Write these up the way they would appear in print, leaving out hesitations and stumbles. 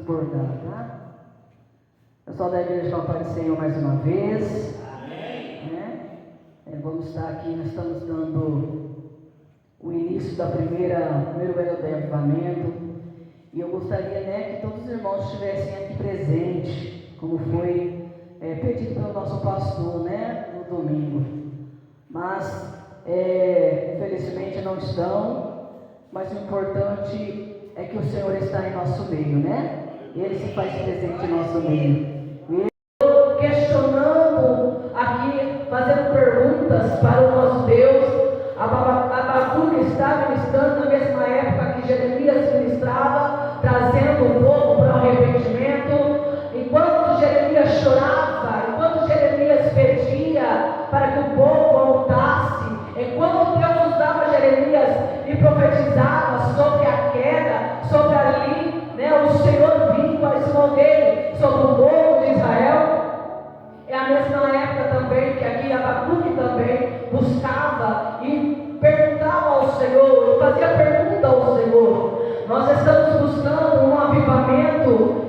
transbordar, tá? Pessoal da igreja, com a paz do Senhor mais uma vez. Amém. Né? Vamos estar aqui, nós estamos dando o início da primeiro ano de avivamento. E eu gostaria, né, que todos os irmãos estivessem aqui presentes, como foi pedido pelo nosso pastor, né, no domingo. Mas, infelizmente não estão, mas o importante é que o Senhor está em nosso meio, né? Ele se faz presente em nosso meio. E eu questionando aqui, fazendo perguntas para o nosso Deus. Abacuque está ministrando na mesma época que Jeremias ministrava, trazendo o povo para o arrependimento. Enquanto Jeremias chorava, enquanto Jeremias pedia para que o povo voltasse, enquanto Deus usava Jeremias e profetizava sobre a queda, sobre ali, né, o Senhor vindo a esconder sobre o povo de Israel. É a mesma época também que aqui Abacuque também buscava e perguntava ao Senhor, fazia pergunta ao Senhor. Nós estamos buscando um avivamento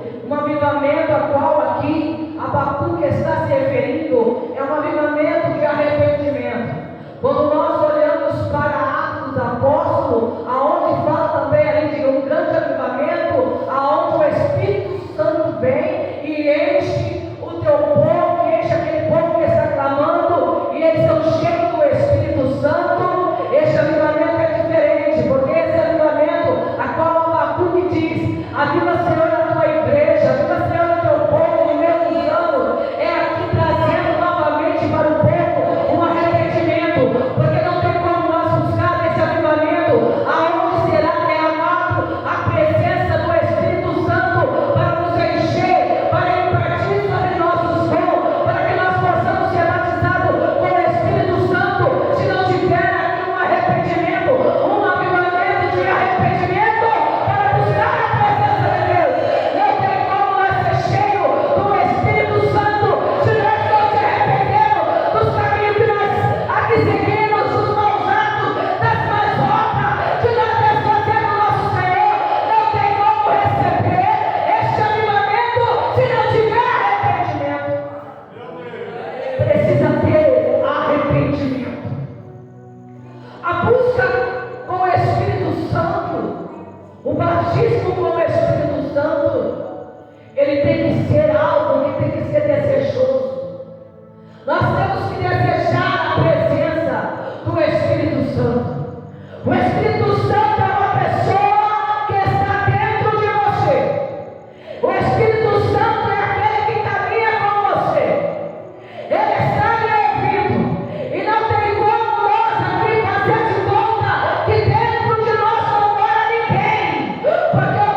a qual aqui Abacuque está se referindo, é um avivamento de arrependimento. Quando nós olhamos para Atos dos Apóstolos, aonde fala também ali de um grande avivamento, aonde o Espírito Santo vem e enche o teu povo, e enche aquele povo que está clamando, e eles são cheios do Espírito Santo. Este avivamento é diferente, porque esse avivamento, a qual Abacuque diz: aviva, Senhor, a tua igreja, aviva, Senhor, o teu povo no meu usando, é aqui trazendo novamente para o povo um arrependimento, porque não tem como nós buscar esse avivamento aonde será derramado a presença do Espírito Santo para nos encher, para impartir sobre nossos dons, para que nós possamos ser batizados com o Espírito Santo, se não tiver aqui um arrependimento, um avivamento de arrependimento para buscar a presença de Deus. Não tem como nós ser cheios do Espírito Santo se nós não se arrependermos dos caminhos que nós aqui seguimos, dos maus atos, das más obras, de nós desfazendo o nosso Senhor. Não tem como receber este avivamento se não tiver arrependimento. Precisa ter arrependimento. A busca com o Espírito Santo, o batismo com o Espírito Santo, ele tem que ser algo que tem que ser desejoso. Nós temos que desejar a presença do Espírito Santo. O Espírito Santo é uma pessoa que está dentro de você. O Espírito Santo é aquele que caminha com você. Ele está lhe ouvindo. E não tem como nós aqui fazer de conta que dentro de nós não mora ninguém. Porque o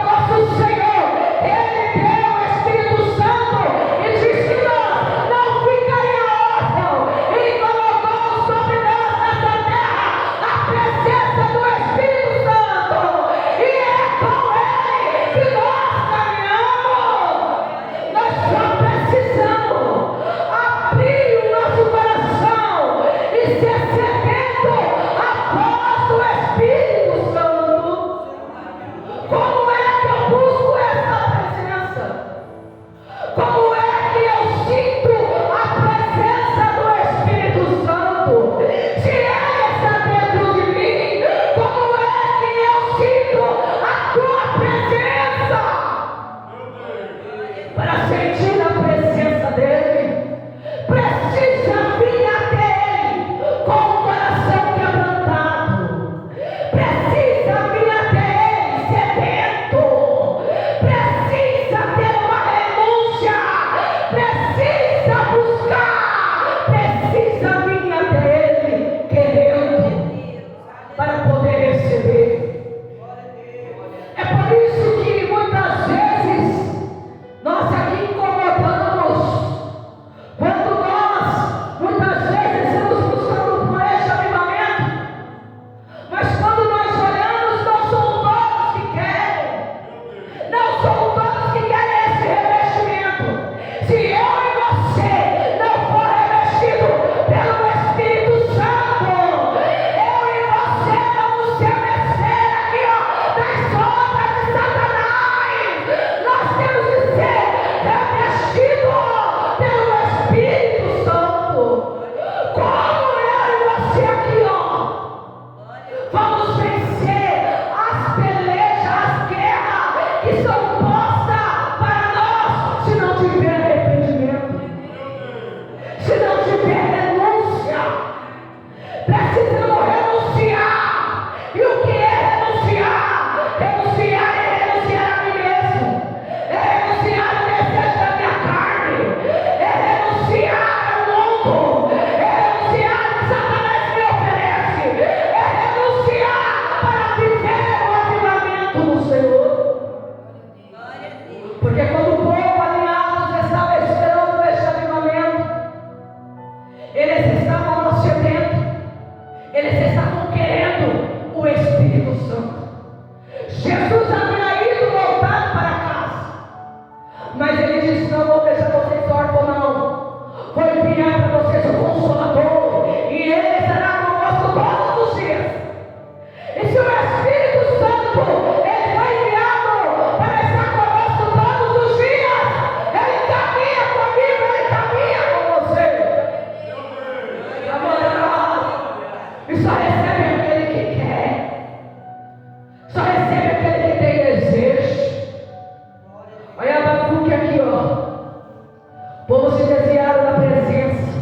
povo se desviaram da presença.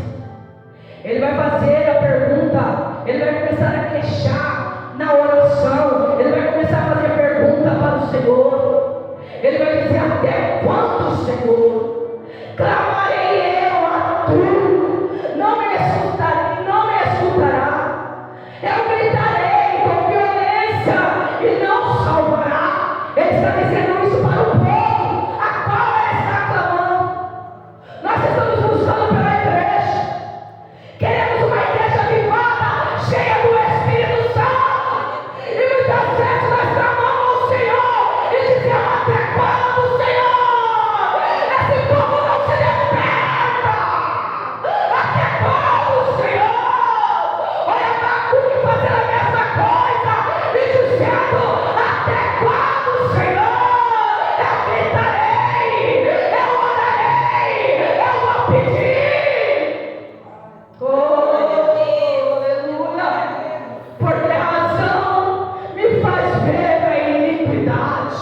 Ele vai fazer a pergunta, ele vai começar a queixar na oração, ele vai começar a fazer pergunta para o Senhor. Ele vai dizer: até quando, Senhor? Clamarei eu a tu, não me escutará. Eu gritarei com violência e não salvará. Ele está dizendo isso para o povo a qual ele está clamando. Nós estamos buscando pela igreja. Queremos uma igreja avivada, cheia do Espírito Santo. E muitas vezes nós clamamos ao Senhor e dizemos: até quando, Senhor? Esse povo não se desperta. Até quando, Senhor? Olha Abacuque fazendo a mesma coisa e dizendo: até quando, Senhor? Eu gritarei, eu orarei, eu vou pedir. Oh, aleluia! Por que razão me faz ver a iniquidade?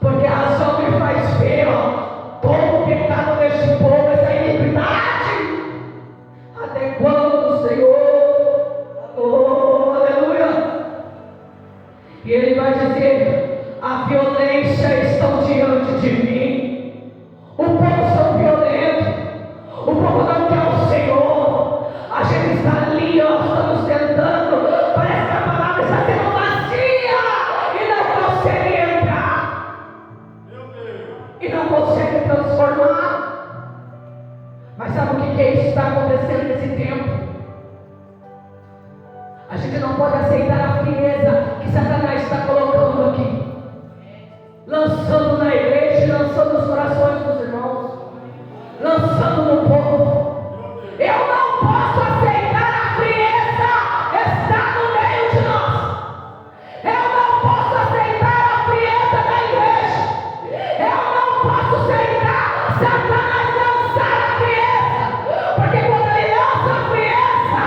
Por que razão me faz ver, todo o pecado deste povo, essa iniquidade? Até quando, Senhor? Oh, aleluia! E ele vai dizer: a violência estão diante de mim. O povo são violentos. O povo não quer o Senhor. A gente está ali, estamos tentando. Parece que a palavra está sendo vazia e não consegue entrar. E não consegue transformar. Mas sabe o que está acontecendo nesse tempo? A gente não pode aceitar a frieza que Satanás está colocando aqui, lançando na igreja e lançando nos corações dos irmãos, lançando no povo. Eu não posso aceitar a frieza estar no meio de nós. Eu não posso aceitar a frieza da igreja. Eu não posso aceitar Satanás lançar a frieza, porque quando ele lança a frieza,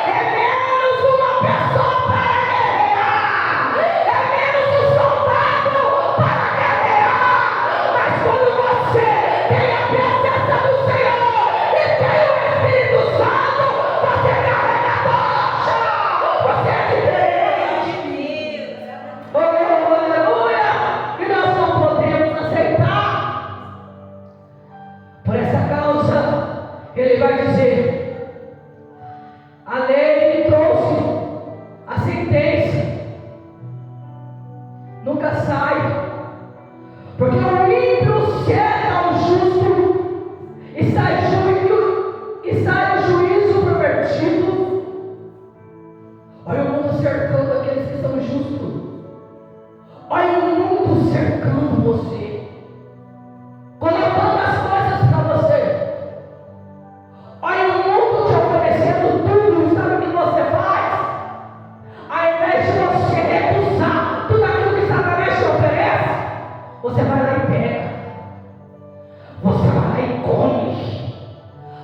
é menos uma pessoa para guerrear, é menos um soldado para guerrear. Mas quando você tem a presença do Senhor e tem o Espírito Santo, você carrega a tocha, você é diferente. Oh, aleluia! E nós não podemos aceitar. Por essa causa, ele vai dizer: a lei trouxe a sentença, nunca sai, porque o ímpio cede ao justo e sai o juízo pervertido. Olha o mundo cercando aqueles que são justos. Olha o mundo cercando você, colocando as coisas para você. Olha o mundo te oferecendo tudo. Sabe o que você faz? Ao invés de você recusar tudo aquilo que Satanás te oferece, você vai lá e pega. Você vai lá e come.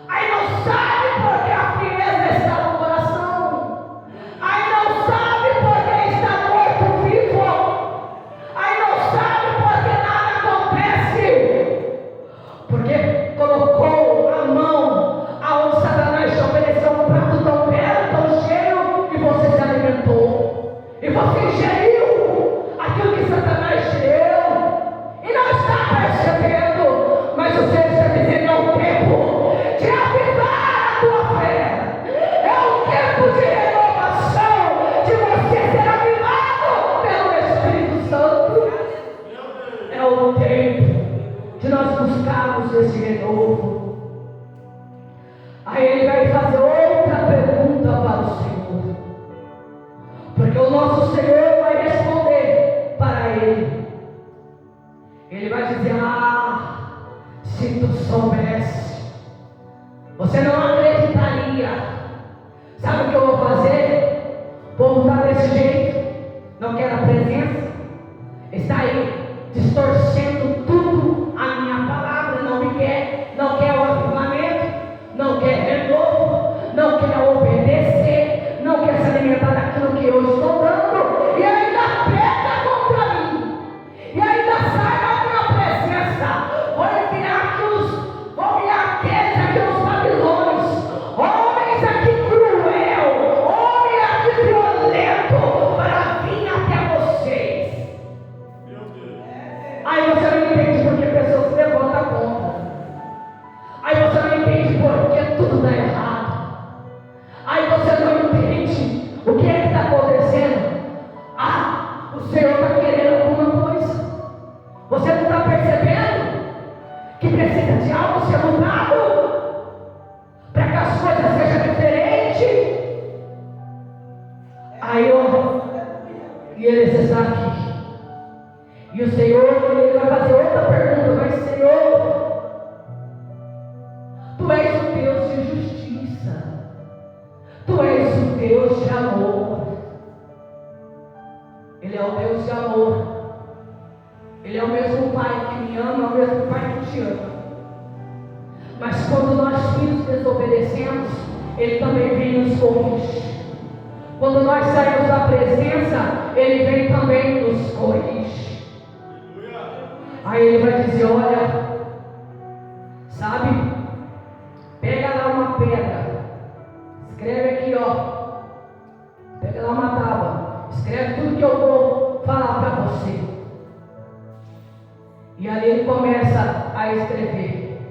Aí não sabe porque a frieza está no coração. Aí não sabe porque está morto vivo. Aí não sabe porque nada acontece. Porque colocou a mão aonde Satanás te ofereceu um prato tão belo, tão cheio, e você se alimentou. E você ingeriu aquilo que Satanás te deu. E não está percebendo. Mas o Senhor está dizendo: é o tempo de avivar a tua fé. É o tempo de renovação, de você ser avivado pelo Espírito Santo. É o tempo de nós buscarmos esse renovo. Aí ele vai fazer outra pergunta para o Senhor, porque o nosso Senhor vai responder para ele. Ele vai dizer: se tu soubesse, você não acreditaria. Sabe o que eu vou fazer? O povo está desse jeito, não quer a presença, está aí distorcendo tudo a minha palavra, não me quer, não quer o avivamento, não quer renovo, não quer obedecer, não quer se alimentar daquilo que eu estou dando, e ainda peca contra mim, e ainda sai da minha presença. Vou enviar aqui os dá errado. Aí você não entende o que é que está acontecendo. O Senhor está querendo alguma coisa. Você não está percebendo que precisa de algo ser mudado para que as coisas sejam diferentes? Aí e eles estão aqui. E o Senhor, ele vai fazer outra pergunta. Mas Senhor, Tu és o Deus de justiça. Tu és o Deus de amor. Ele é o Deus de amor. Ele é o mesmo Pai que me ama, é o mesmo Pai que te ama. Mas quando nós filhos desobedecemos, Ele também vem nos corrigir. Quando nós saímos da presença, Ele vem também nos corrigir. Aí Ele vai dizer, olha, sabe, pega lá uma pedra, escreve aqui, pega lá uma tábua, escreve tudo que eu vou falar para você. E ali ele começa a escrever.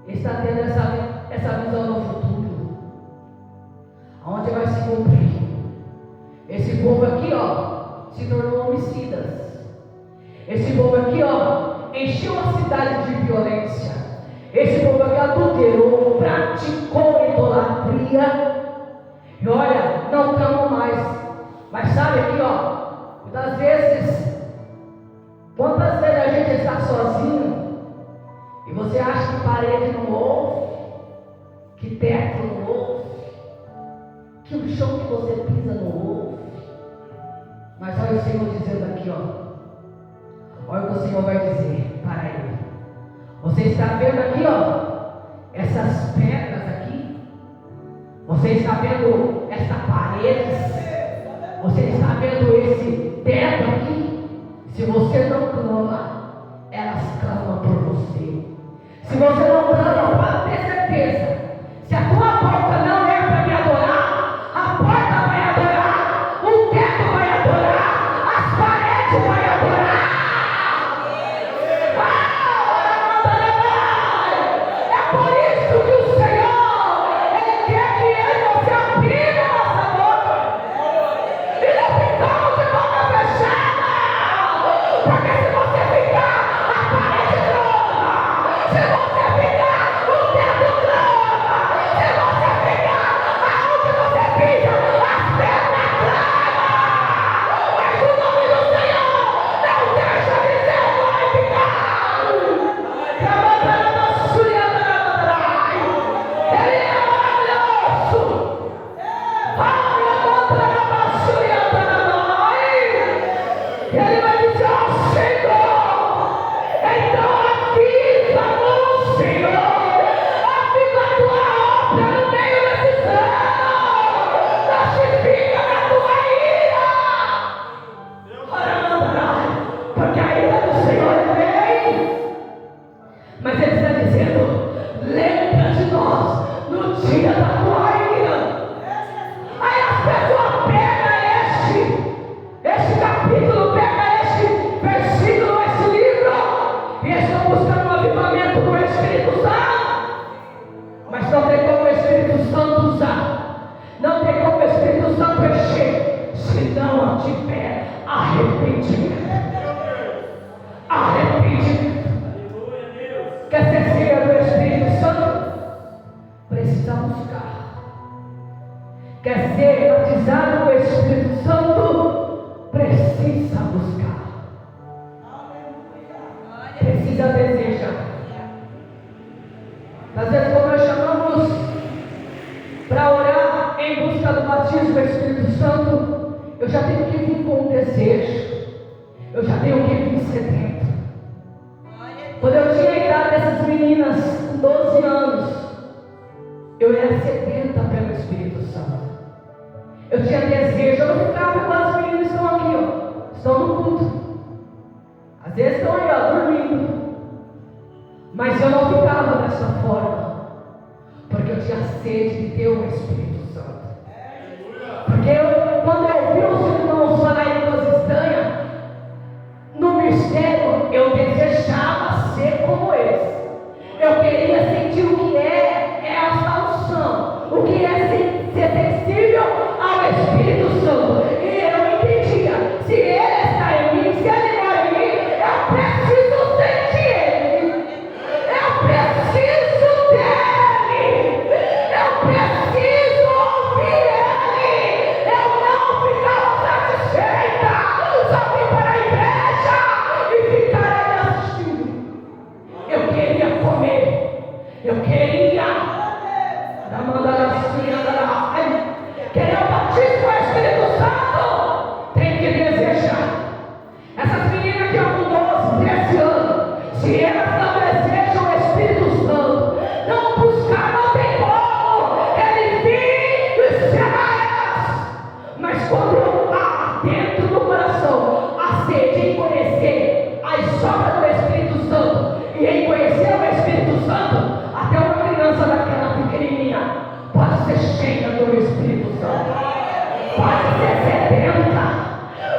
Ele está tendo essa visão no futuro, aonde vai se cumprir. Esse povo aqui, se tornou homicidas. Esse povo aqui, encheu a cidade de violência. Esse povo aqui adulterou, praticou idolatria. E olha, não clamam mais. Mas sabe aqui, muitas vezes, quantas vezes a gente está sozinho e você acha que parede não ouve, que teto não ouve, que o chão que você pisa não ouve. Mas olha o Senhor dizendo aqui, olha o que o Senhor vai dizer para ele. Você está vendo aqui, essas pedras aqui? Você está vendo essa parede? Você está vendo esse teto aqui? Se você não clama, elas clamam por você. Se você não clama, pode ter certeza. Se a tua porta não é para me adorar, a porta vai adorar, o teto vai adorar, as paredes vai adorar. É por isso que o Senhor, Ele quer que eu e você abrimos a nossa boca e não ficamos de boca fechada. Porque se você ficar, a parede clama. Se você ficar, o teto clama. Se você ficar, aonde você pisa, as pernas clamam. Mas o nome do Senhor não deixa de ser glorificado. Ele é maravilhoso. Ele vai dizer ao Senhor, então avisa-nos, Senhor, aviva a tua obra no meio desses anos, testifica da tua ira, porque a ira do Senhor vem, mas Ele está dizendo, lembra de nós no dia da tua ira. Aí as pessoas pegam este capítulo, pega este versículo, esse livro, e estão buscando um avivamento do Espírito Santo. Mas não tem como o Espírito Santo usar, não tem como o Espírito Santo encher, se não tiver arrependimento. Arrependimento. Quer ser cheio do Espírito Santo? Precisa buscar. Quer ser batizado no Espírito Santo? Precisa buscar. Precisa desejar. Às vezes, quando nós chamamos para orar em busca do batismo do Espírito Santo, eu já tenho que vir com um desejo. Eu já tenho que vir sedento. Quando eu tinha a idade dessas meninas, com 12 anos, eu era sedenta pelo Espírito Santo. Eu tinha desejo, eu não ficava com as meninas que estão aqui, estão no culto. Às vezes estão aí, dormindo. Mas eu não ficava dessa forma, porque eu tinha sede de ter o Espírito Santo. Porque quando eu vi os irmãos falar em línguas estranhas, no mistério, eu desejava ser como eles. Eu queria sentir o que é comer. Eu queria querer o batismo com o Espírito Santo. Tem que desejar. Essas meninas que com 12, 13 anos, se elas não desejam o Espírito Santo, não buscar, não tem como ele vir e ensinar elas. Mas quando há dentro do coração a sede em conhecer as sobras do Espírito Santo e em conhecer o Espírito Santo, até uma criança daquela pequenininha pode ser cheia do Espírito Santo, pode ser sedenta,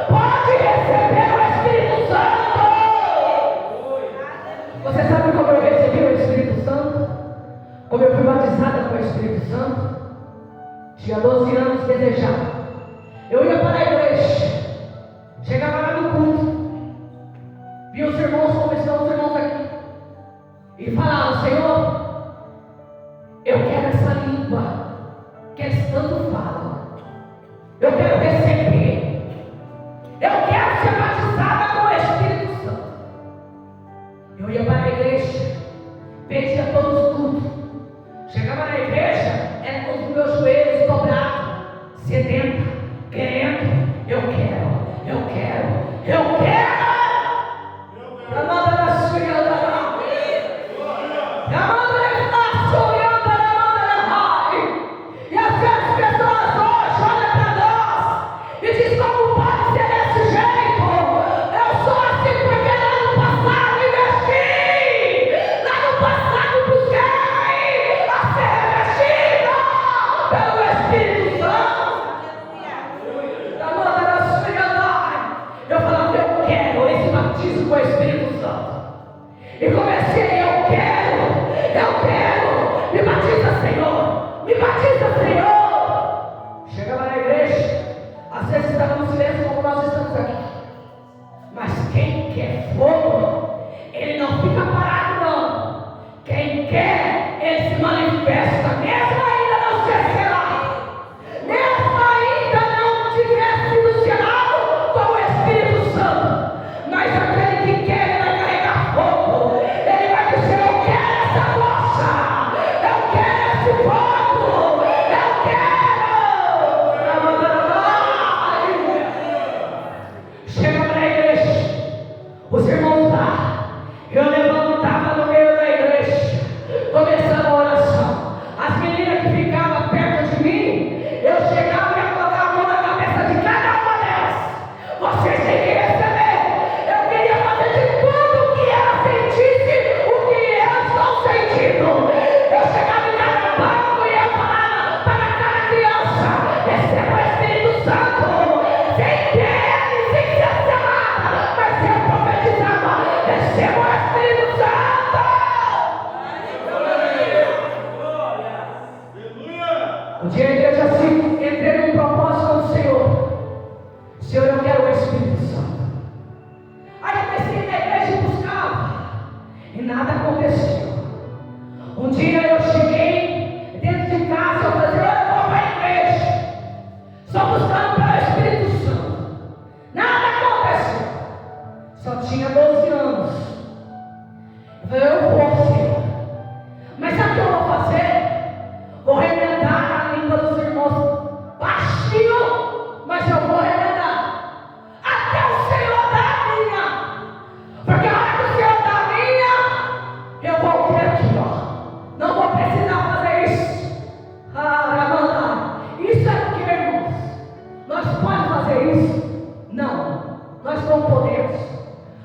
pode receber o Espírito Santo. Você sabe como eu recebi o Espírito Santo? Como eu fui batizada com o Espírito Santo? Tinha 12 anos, desejava. Eu ia para a igreja, chegava lá no culto, via os irmãos como estão os irmãos aqui, e falava: Senhor, eu quero essa língua que eles tanto falam. Eu quero receber. Eu quero ser batizada com o Espírito Santo. Eu ia para a igreja, pedia todos tudo. Chegava na igreja, era com os meus joelhos dobrados, sedenta, querendo. Eu quero, eu quero, eu quero. Com o Espírito Santo. E comecei: eu quero, me batiza, Senhor, me batiza, Senhor. Chegava na igreja, às vezes estava no silêncio como nós estamos aqui. Mas quem quer fogo, ele não fica parado não. Quem quer, ele se manifesta, mesmo ainda não ser selado, mesmo ainda não tiver sido selado com o Espírito Santo. Mas aquele que quer, ele vai carregar fogo. Ele vai dizer: eu quero essa força, eu quero esse fogo, eu quero. Chega para a igreja, os irmãos lá, eu levantava no meio da igreja, começando a oração. As meninas que ficavam perto de mim, eu chegava e ia colocar a mão na cabeça de cada uma delas. Vocês têm que receber. Eu queria fazer de tudo que ela sentisse o que elas estão sentindo. Eu chegava em cada banco e eu falava para cada criança: receba o Espírito Santo, sem ter, sem ser selada. Mas eu profetizava: receba o Espírito Santo. Um dia a igreja assim, entrei num propósito com o Senhor: Senhor, eu quero o Espírito Santo. Aí eu comecei na igreja e buscava, e nada aconteceu. Um dia eu cheguei dentro de casa, eu falei: eu vou para a igreja, só buscando pelo Espírito Santo. Nada aconteceu. Só tinha 12 anos. Eu falei: eu vou, Senhor. Mas sabe o que eu vou fazer? Vou remendar a língua dos irmãos baixinho, mas eu vou remendar até o Senhor dar a minha. Porque a hora que o Senhor dá a minha, eu vou ter aqui, ó. Não vou precisar fazer isso. Isso é o que, irmãos? Nós podemos fazer isso? Não, nós não podemos.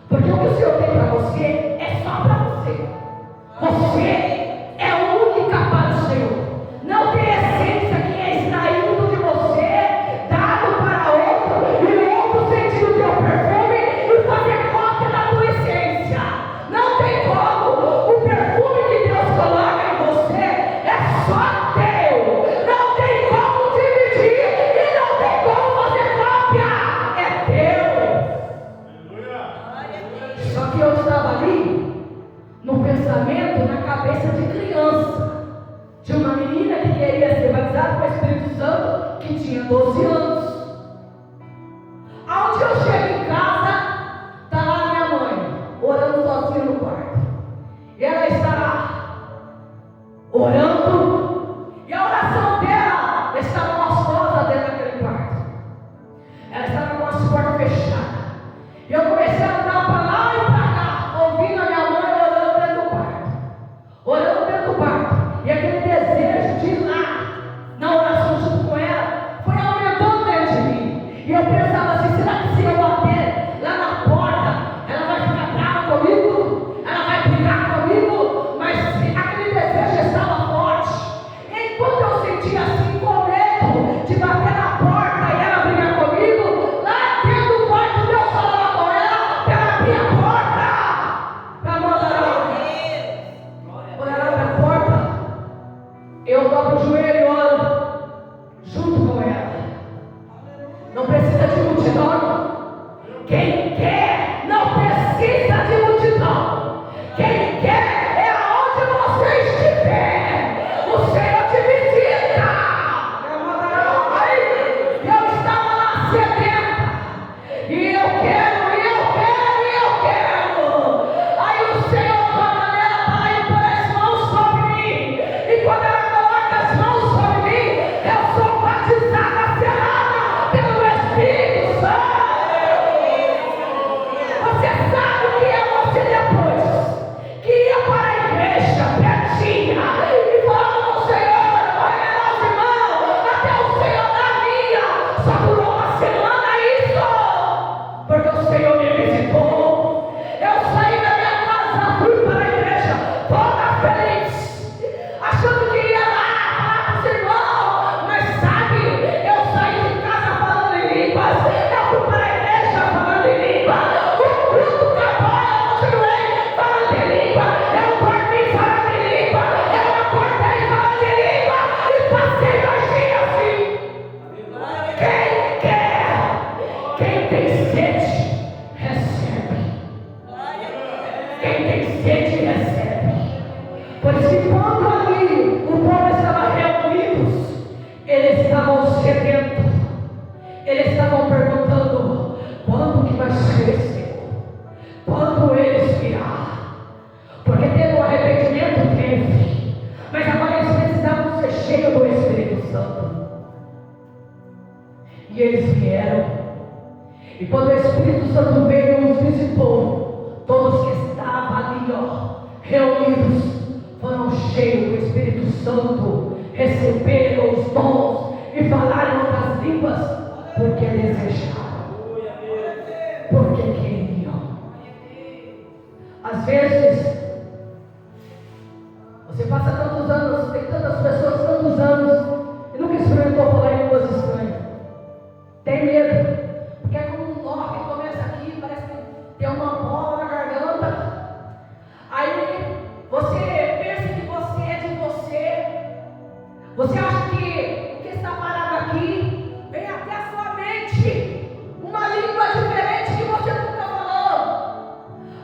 Porque o que o Senhor tem para você é só para você. Você é única para o Senhor. Não tem essência que é extraído de você, dado para outro, e outro sentir o teu perfume e fazer cópia da tua essência. Não tem como. O perfume que Deus coloca em você é só teu. Não tem como dividir e não tem como fazer cópia. É teu. Só que eu estava ali no pensamento, na cabeça de criança. De uma menina que queria ser batizada com o Espírito Santo, que tinha 12 anos. Aonde eu chego em casa, está lá minha mãe, orando sozinha no quarto. E ela está lá: orando, e a oração dela estava gostosa dentro daquele quarto. Ela estava com as portas fechadas. E eu comecei a andar para lá e para cá, ouvindo a minha mãe orando dentro do quarto. Orando dentro do quarto. E aquele desejo de ir lá, na oração junto com ela, foi aumentando dentro de mim. E eu pensava assim, será que se eu bater lá na porta, ela vai ficar brava comigo? Ela vai brigar comigo? Mas aquele desejo estava forte. Enquanto eu sentia assim, com medo de bater na porta e ela brigar comigo, lá dentro do quarto Deus falava com ela para ela abrir a porta. Para mandar ela. Quando ela abre a porta, eu dobro o joelho e oro junto com ela. Não precisa de multidão. Quem quer não precisa de multidão. Quem quer é aonde você estiver. O Senhor te visita. Eu estava lá sedenta. E eu quero. Aí o Senhor toca nela para impor as mãos sobre mim. E quando ela coloca as mãos sobre mim, eu sou batizada, selada pelo Espírito Santo. Você sabe o que é você depois que ia para a igreja pertinha e falava com o Senhor, vai levar os irmãos até o Senhor da minha. Só durou uma semana isso, porque o Senhor me visitou. Eu saí da minha casa, fui para a igreja toda feliz, achando que ia lá falar com os irmãos. Mas sabe, eu saí de casa falando em línguas, eu fui para a igreja falando em língua. O culto acabou, eu continuei falando em língua. Eu dormi falando em língua, eu acordei falando em língua e passei 2 dias assim. Quem quer, quem tem sede, recebe. Quem tem sede, recebe. Por isso que quando ali o povo estava reunidos, eles estavam sedentos. Eles estavam perguntando, quando que vai ser, Senhor? Quando eles virão? Porque teve um arrependimento, teve. Mas agora eles precisavam ser cheios do Espírito Santo. E eles vieram. E quando o Espírito Santo veio e os visitou, todos que estavam ali, reunidos, foram cheios do Espírito Santo, receberam os dons e falaram em outras línguas, porque desejaram, porque queriam. Às vezes, você passa tantos anos, tem tantas pessoas, tantos anos, e nunca experimentou falar em línguas estranhas. Tem medo, porque é como um nó que começa aqui, parece que tem uma bola na garganta. Aí você pensa que você é de você. Você acha que o que está parado aqui vem até a sua mente, uma língua diferente que você nunca falou.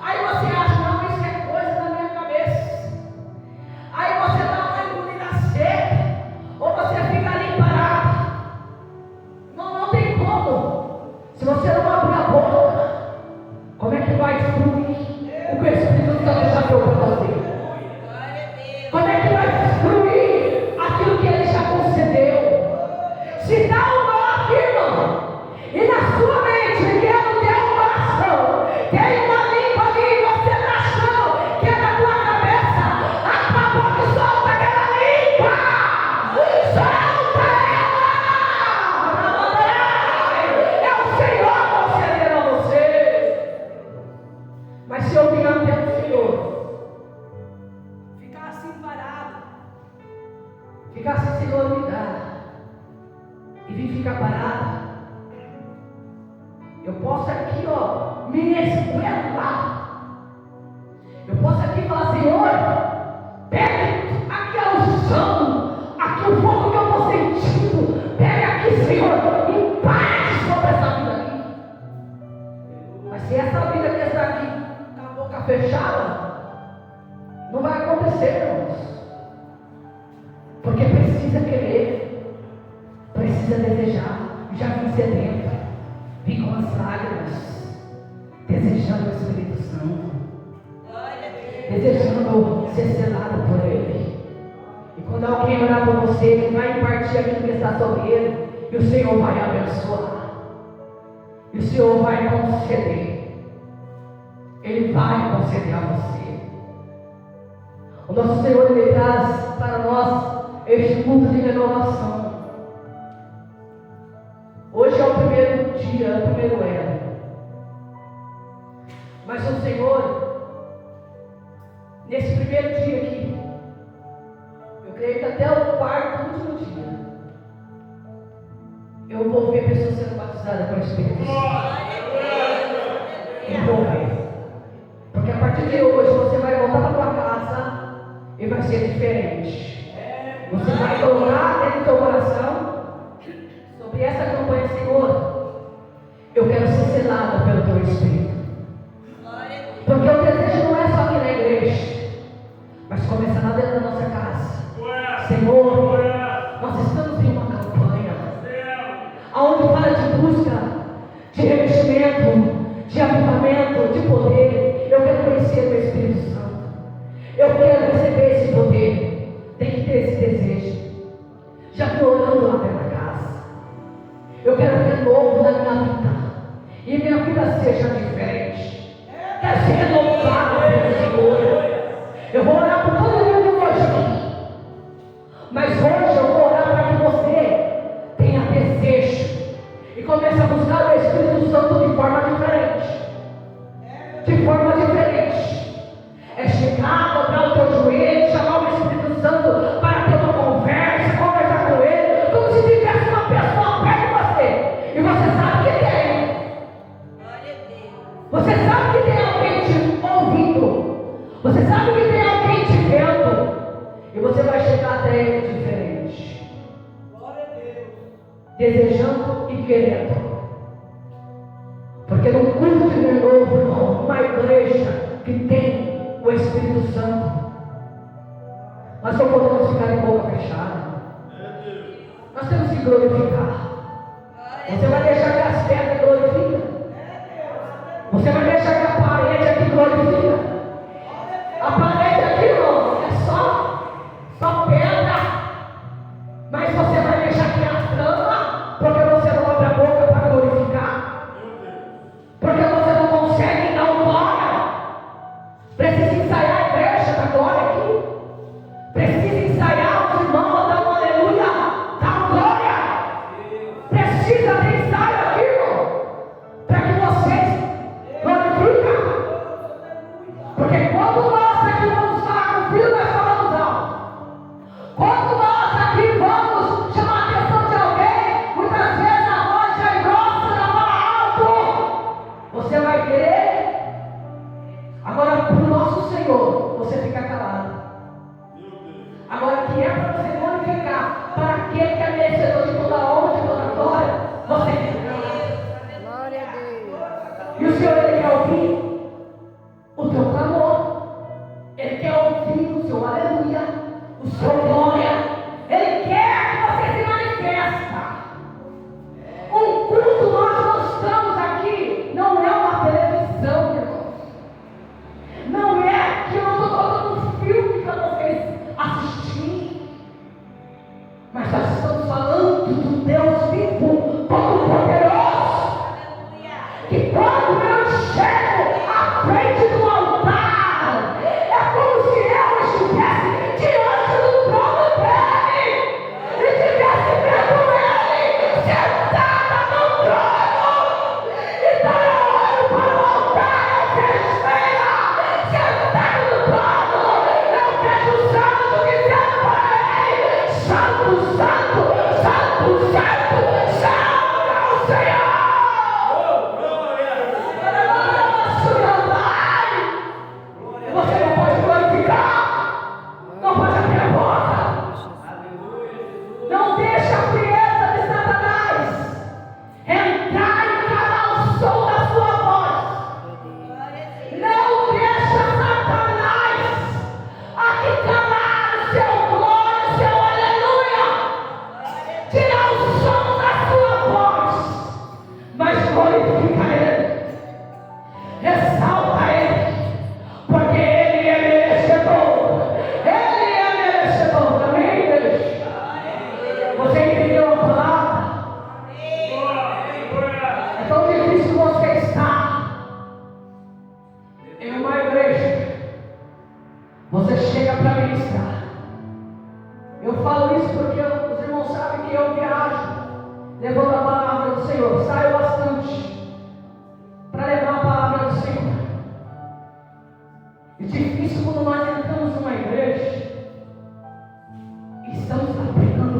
Aí você acha, não, isso é coisa da minha cabeça. Aí você dá uma engolida seca, ou você fica ali parado. Não tem como. Se você não abrir a boca, como é que vai fluir o que o Espírito Santo já deu para você? Como é que vai fluir aquilo que Ele já concedeu? Se dá um nó aqui, irmão, e na sua mente, que é no teu coração, tem uma língua ali, você está achando que é da tua cabeça, acabou que solta aquela língua, solta ela, é o Senhor concedendo a você. Mas se eu vir até o Senhor, ficar assim parado, ficar assim, Senhor, me dá, e vir ficar parado, eu posso aqui, me esguelar. Eu posso aqui falar, Senhor, pega aqui a unção, aqui o fogo que eu estou sentindo, pega aqui, Senhor, e parte sobre essa vida aqui. Mas se essa vida que está aqui com a boca fechada, não vai acontecer, irmãos. Porque precisa querer, precisa desejar. Já vim sedento, vim com as lágrimas, desejando o Espírito Santo, desejando ser selado por Ele. E quando alguém orar por você, ele vai impartir aquilo que está sobre ele. E o Senhor vai abençoar. E o Senhor vai conceder. Ele vai conceder a você. O nosso Senhor, Ele traz para nós este culto de renovação. Hoje é o primeiro dia, é o primeiro elo. Mas o Senhor, nesse primeiro dia aqui, eu creio que até o quarto, último dia, eu vou ver pessoas sendo batizadas com o Espírito Santo. Eu vou ver. Porque a partir de hoje você vai voltar para a tua casa e vai ser diferente. Você vai orar dentro do teu coração sobre essa campanha, Senhor. Eu quero ser selada pelo teu Espírito. Porque o desejo não é só aqui na igreja, mas começa lá dentro da nossa casa. Senhor, nós estamos em uma campanha onde fala de busca, de revestimento, de avivamento, de poder. Eu quero conhecer o Espírito Santo. Eu quero receber esse poder. Tem que ter esse desejo. Já estou orando lá dentro da casa. Eu quero ver novo na minha vida. E minha vida seja diferente. Quero ser renovado pelo Senhor. Eu vou orar por todo mundo hoje aqui. Mas hoje eu vou orar para que você tenha desejo e comece a buscar o Espírito Santo de forma diferente. De forma diferente. É chegar, dobrar o teu joelho, chamar o Espírito Santo para ter uma conversa, conversar com ele, como se tivesse uma pessoa perto de você. E você sabe que tem. Você sabe que tem alguém te ouvindo. Você sabe que tem alguém te vendo. E você vai chegar até ele diferente. Desejando e querendo. Porque no culto de renovo, uma igreja que tem o Espírito Santo, nós não podemos ficar de boca fechada. Nós temos que glorificar. Você vai deixar que as pedras glorificam? Você vai deixar que a parede aqui glorifica? A parede aqui, irmão, é só pedra. Mas você vai deixar que a trama, porque você não abre a boca para glorificar? Porque você não consegue dar glória? Precisa ensaiar a igreja da glória aqui. Precisa ensaiar os irmãos, dar uma aleluia, dar glória. Precisa de ensaio aqui, irmão, para que vocês glorifiquem. Porque quando nós aqui vamos falar com o filho, nós falamos alto. Quando nós aqui vamos chamar a atenção de alguém, muitas vezes a voz já é grossa, já fala alto. Você vai querer? Agora, para o nosso Senhor, você fica calado. Agora, que é para você glorificar, para aquele que é merecedor de toda a honra, de toda a glória, você fica calado. Glória a Deus. E o Senhor, Ele quer ouvir o teu clamor. Ele quer ouvir o seu aleluia, o seu glória. Ele quer que você se manifesta. Um culto nós mostramos aqui não é uma televisão, irmãos. Não é que eu estou colocando um filme para vocês assistirem. Mas nós estamos falando do Deus vivo, todo-poderoso. Que quando eu chego à frente do altar, é como se eu estivesse diante do trono. porque os irmãos sabem que eu viajo levando a palavra do Senhor. Saio bastante para levar a palavra do Senhor. É difícil quando nós entramos numa igreja e estamos lá pregando,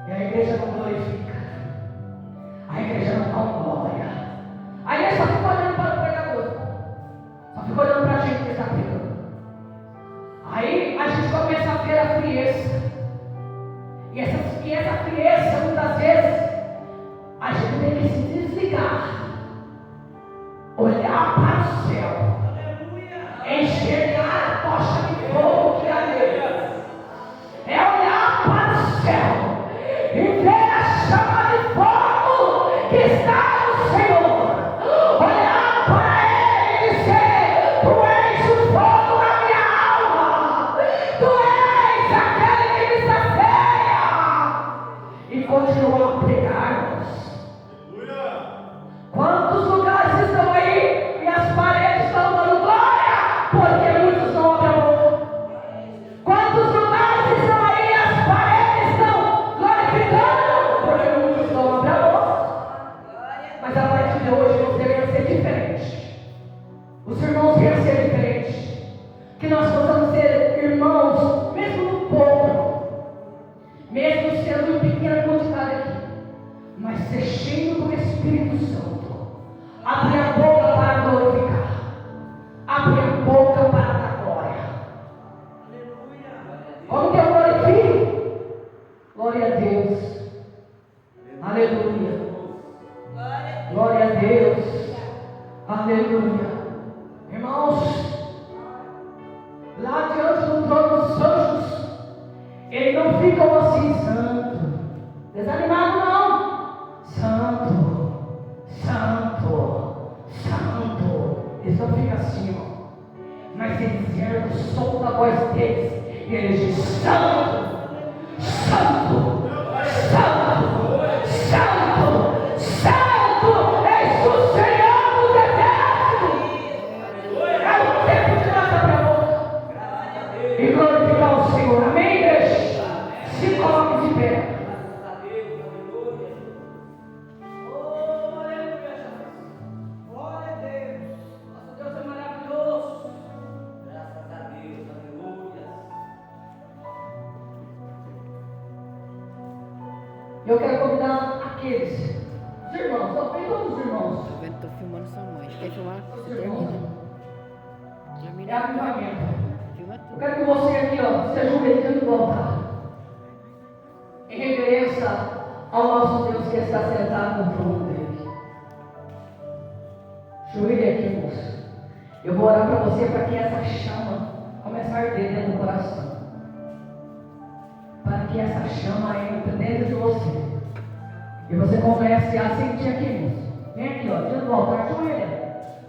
e a igreja não glorifica, a igreja não dá glória, a igreja só fica olhando para o pregador, só fica olhando para a gente que está pregando. Aí a gente começa a ver a frieza, e essa frieza, muitas vezes, a gente tem que se desligar, olhar para o céu, enxergar a tocha de fogo que há nele, é olhar para o céu e ver a chama de fogo que está no Senhor, olhar para Ele e dizer: Tu és o fogo da minha alma, Tu és aquele que me sacia, e continuar a pregar-nos. Quantos lugares estão aí e as paredes estão dando glória, porque muitos não abrem a boca? Quantos lugares estão aí e as paredes estão glorificando, porque muitos não abrem a boca? Mas a partir de hoje nós devemos ser diferentes. Os irmãos devem ser diferentes. Que nós possamos ser irmãos, mesmo no pouco, mesmo sendo em pequena quantidade aqui, mas ser cheio do Espírito Santo. Abre a boca para glorificar, abre a boca para dar glória. Como que eu glorifico? Glória a Deus, aleluia, glória a Deus, aleluia. Irmãos, lá diante do trono dos anjos, eles não ficam assim, santo, desanimado não, santo, santo, santo. Eles não ficam assim, ó. Mas eles erguem o som da voz deles e eles dizem: santo, santo, santo, santo, santo, és o Senhor dos exércitos. É o tempo de nós abrir a boca e glorificar o Senhor. Amém, igreja? Se coloque de pé. Eu quero convidar aqueles, os irmãos, só tem todos os irmãos. Estou filmando sua mãe. Quer filmar? Os irmãos. Termina. É avivamento. Filma Eu tudo. quero que você aqui, ó, se ajoelhe diante do altar, em reverência ao nosso Deus que está sentado no trono dele. Ajoelhe aqui, moço. Eu vou orar para você para que essa chama comece a arder dentro do coração. Para que essa chama entre dentro de você. E você comece a sentir aqui, moço. Vem aqui, ó, diante do altar, joelha.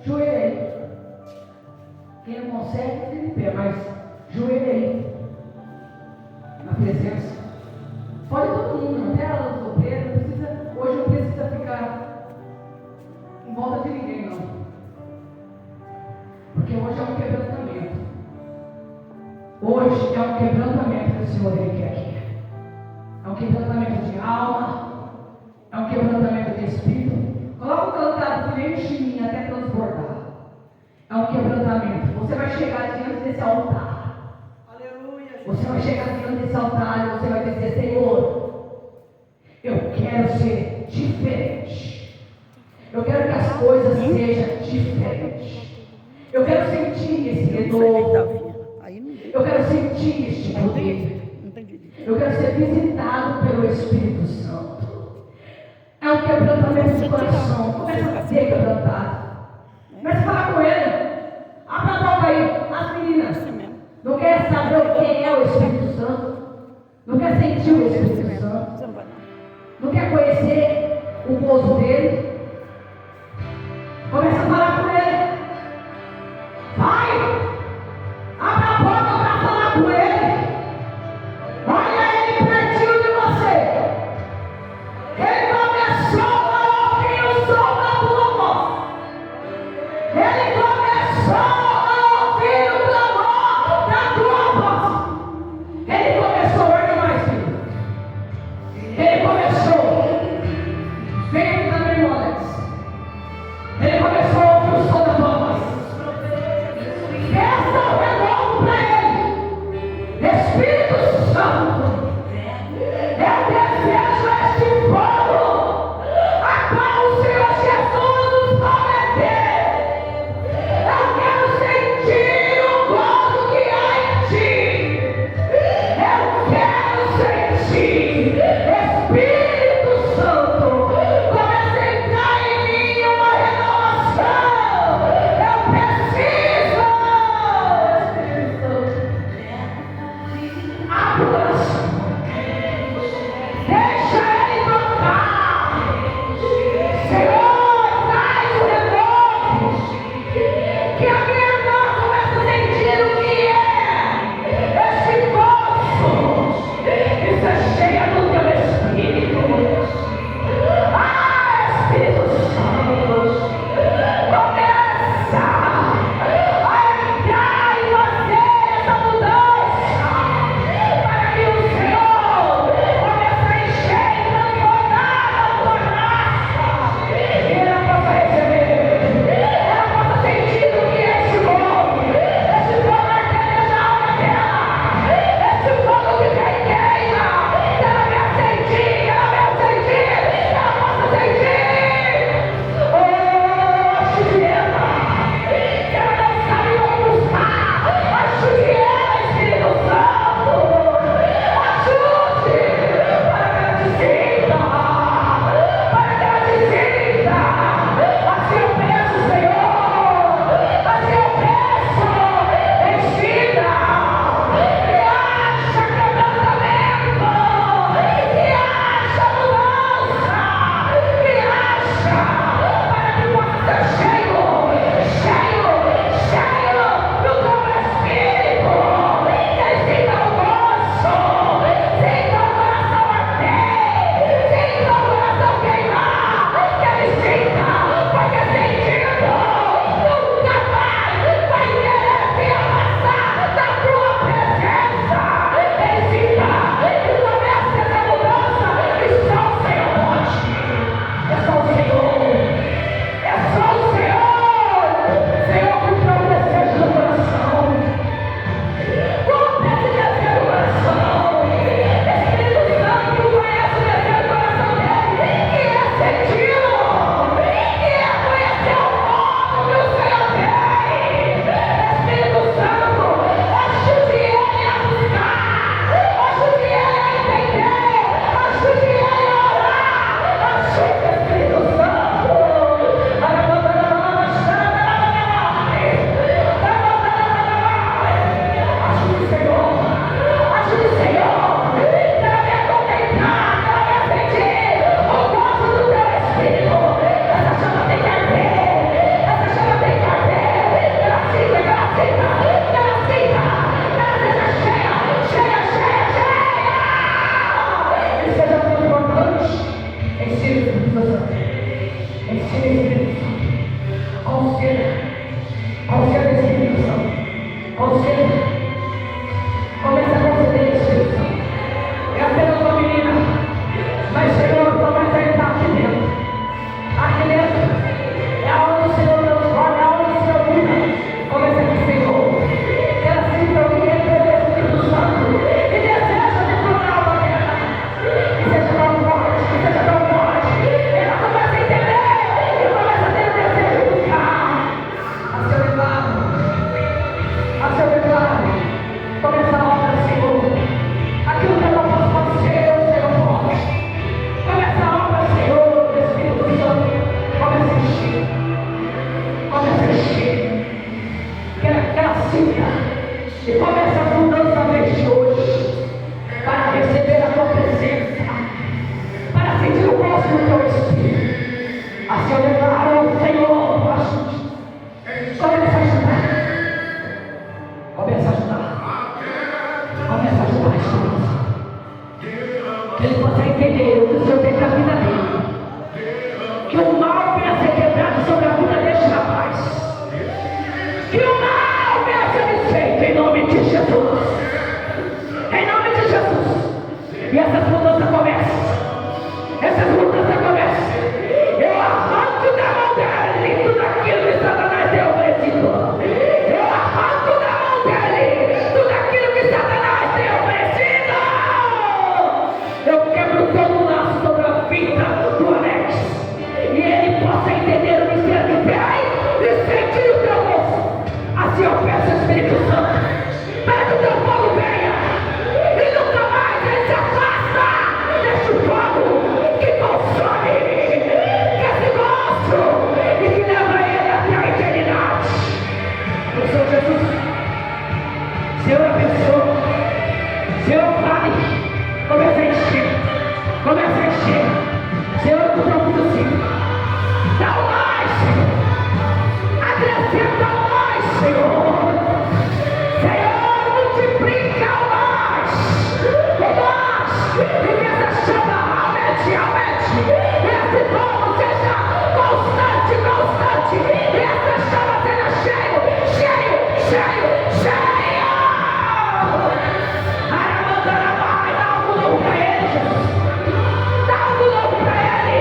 Joelha aí. Quem não consegue, fica de pé, mas joelha aí. Na presença. Pode todo mundo, até a luz do Pedro, não precisa, hoje não precisa ficar em volta de ninguém, não. Porque hoje é um quebrantamento. Hoje é um quebrantamento que o Senhor quer aqui. É um quebrantamento de alma, é um quebrantamento de espírito. Coloca o cantado que enche de mim até transbordar. É um quebrantamento. Você vai chegar diante desse altar. Aleluia. Você vai chegar diante desse altar e você vai dizer: Senhor, eu quero ser diferente. Eu quero que as coisas sejam diferentes. Eu quero sentir esse renovo. Eu quero sentir este poder. Eu quero ser visitado pelo Espírito Santo. É um quebrantamento de coração. Começa a ser quebrantado. Começa a falar com ele. Abra a boca aí. As meninas não querem saber o que é o Espírito Santo. Não quer sentir o Espírito Santo. Não quer conhecer o gozo dele. Começa a falar com ele. Vai! Abra a boca para falar com ele. Olha ele pertinho de você. Ele começou a ouvir o som da tua voz. Ele começou a ouvir o clamor da tua voz. Ele começou a ouvir mais Espírito Santo, eu desejo este fogo a qual o Senhor Jesus nos prometeu. Eu quero sentir o gozo que há em ti. Eu quero sentir, Espírito Santo, começa a entrar em mim uma renovação. Eu preciso, Espírito Santo, abre o coração, deixa ele tocar. Senhor, traz o renovo, que a minha irmã comece a sentir o que é esse gozo, que se cheia do teu Espírito. Espírito Santo, começa a entrar e fazer essa mudança, para que o Senhor comece a encher e transbordar a tua graça, e ela possa receber, ela possa sentir o que é esse fogo ardendo na alma dela, esse fogo que queima, que ela venha sentir, que ela venha sentir, que ela possa sentir. Juliana, que ela não sabe onde buscar, ajude ela, Espírito Santo, ajude, para que ela te sinta, para que ela te sinta. Assim eu peço, Senhor, assim eu peço, ensina, que haja quebrantamento, que haja mudança, que haja, para que possa ser cheio do teu Espírito, que ele sinta o gozo, sinta o coração arder, sinta o coração queimar, que ele sinta, porque sentindo nunca mais vai querer se afastar da tua presença. Ele sinta e comece essa mudança, e só o Senhor pode, é só o Senhor, é só o Senhor. Senhor, cumpra o desejo do coração, cumpra esse desejo do coração. Espírito Santo, tu conhece o desejo do coração dele, que é senti-lo, que é conhecer o modo que o Senhor tem. Espírito Santo, ajude ele a buscar, ajude ele a entender, ajude ele a orar, ajude, Espírito Santo. Ajude, Senhor, que ela venha contemplar, que ela venha sentir o gozo do teu Espírito. Essa chama tem que arder, essa chama tem que arder, que ela sinta, que ela sinta, que ela sinta, que ela seja cheia, e seja transbordante. Ensina, Espírito Santo, ensina, Espírito Santo, conceda, Espírito Santo, conceda. Começa a conceder, Espírito Santo. É apenas uma menina, mas Senhor, começa a entrar aqui dentro. Aqui dentro é aonde o Senhor transforma, é aonde o Senhor muda. Começa aqui, Senhor. Que ela sinta o que é o Espírito Santo e deseja de toda a alma dela. Que seja tão forte, que seja tão forte. Ela começa a entender e começa a ter o desejo de buscar. A seu declaro, começa a obra, Senhor. Aquilo que eu não posso fazer, o Senhor pode. Começa a obra, Senhor, do Espírito Santo. Começa a encher. Que ela sinta e começa a mudança desde hoje, para receber a tua presença, para sentir o gozo do teu Espírito. Assim eu declaro, Senhor, ajude. Começa a ajudar. Começa a ajudar, Espírito Santo. Que ele possa entender o que o Senhor tem para a vida dele. Que o mal venha ser quebrado sobre a vida deste rapaz. Que o mal venha ser desfeito em nome de Jesus. Em nome de Jesus. E essas mudanças começam. Eu arranco da mão dele tudo aquilo que Satanás tem oferecido. Eu arranco da mão dele tudo aquilo que Satanás tem oferecido. Senhor, Pai, começa a encher. Começa a encher. Senhor, eu estou ouvindo assim. Dá mais, Senhor. Acrescenta mais, Senhor. Senhor, multiplica mais. E que essa chama aumente. Esse fogo seja constante. E essa chama seja cheio. Dá algo novo pra ele, Jesus. Dá algo novo pra ele.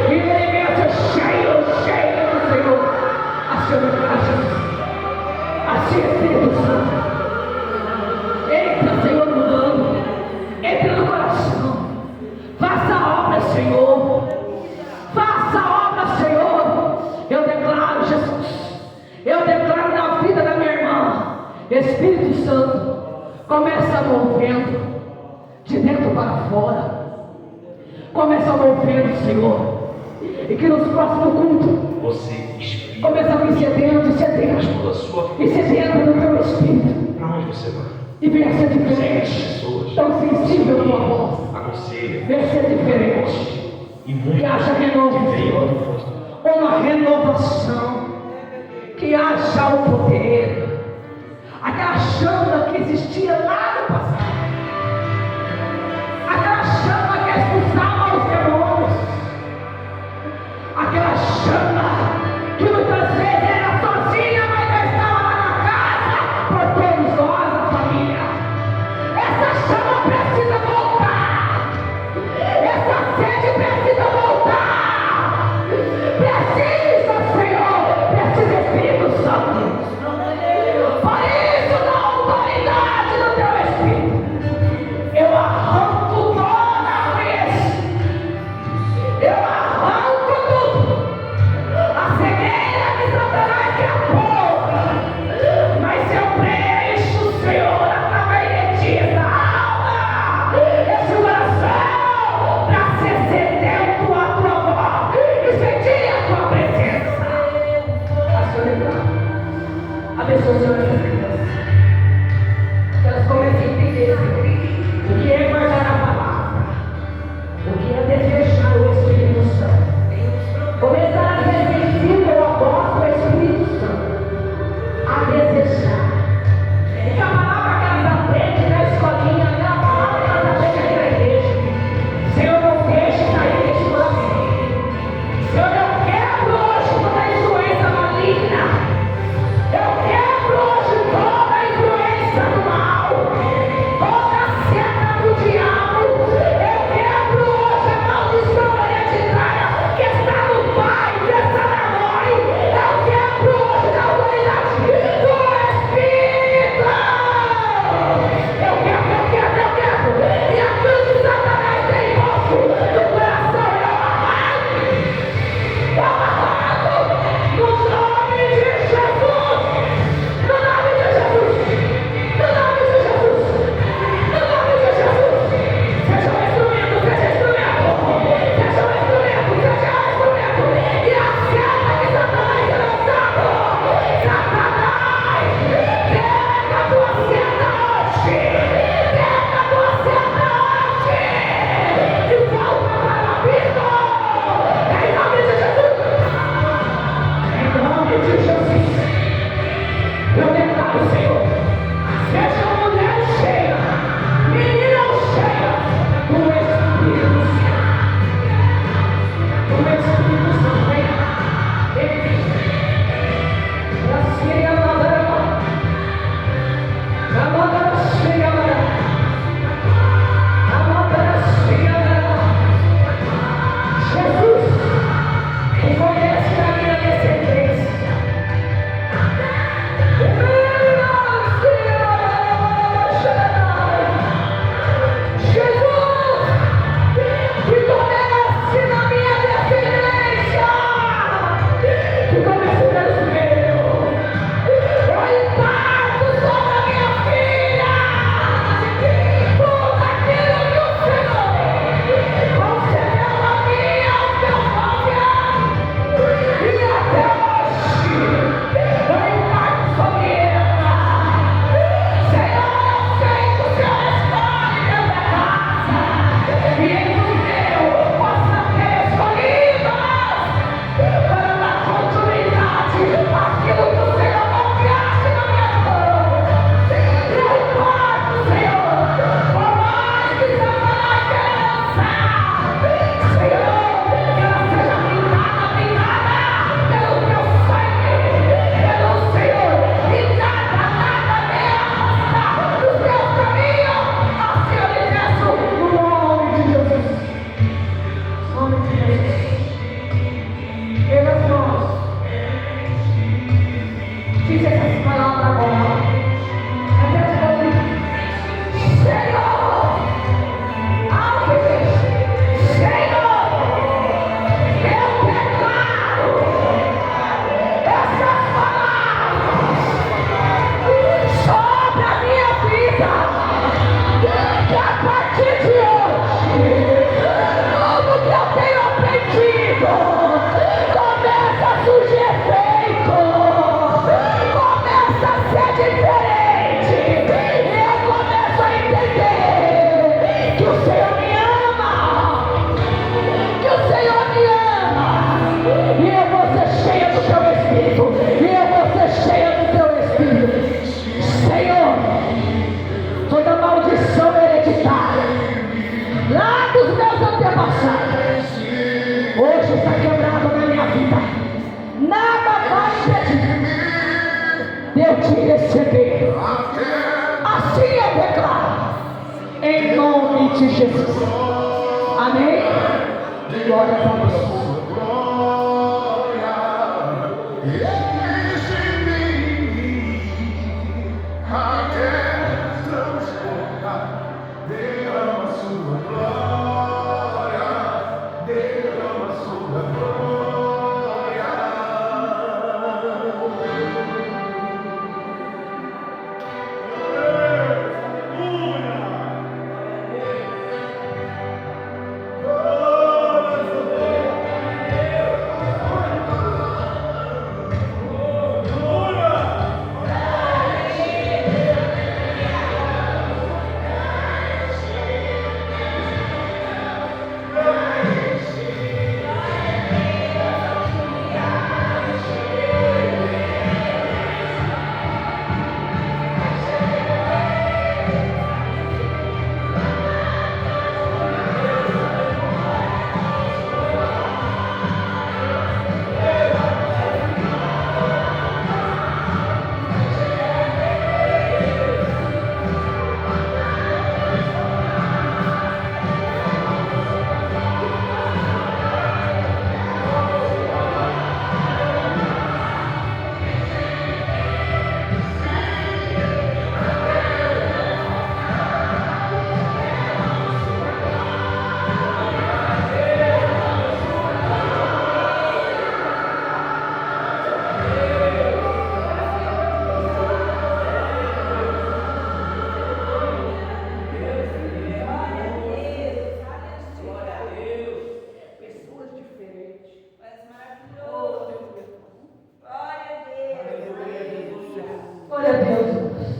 E ele venha ser cheio do Senhor. Assim eu declaro, Jesus. Assim, Espírito Santo. Entra, Senhor, mudando. Entra no coração. Faça a obra, Senhor. Faça a obra, Senhor. Eu declaro, Jesus. Eu declaro na vida da minha irmã. Espírito Santo, começa movendo de dentro para fora. Começa movendo, Senhor. E que nos próximos cultos Você inspira. começa a vir sedento. Mas quando a sua E sedento do teu Espírito. para onde você vai? E venha ser As diferente. pessoas Tão sensível a tua voz. aconselha. Venha ser diferente. E muito Que haja renovo, Senhor. Uma renovação. Que haja o poder. Aquela chama que existia lá no passado. Aquela chama que expulsava os demônios. Aquela chama que muitas vezes era sozinha, mas já estava lá na casa, por todos nós, a família. Essa chama precisa voltar. Essa sede precisa voltar. Precisa, Senhor. Precisa, Espírito Santo. Por isso, dá autoridade no teu Espírito. receber. Assim eu declaro, em nome de Jesus. Amém? Glória a Deus. Glória a Deus.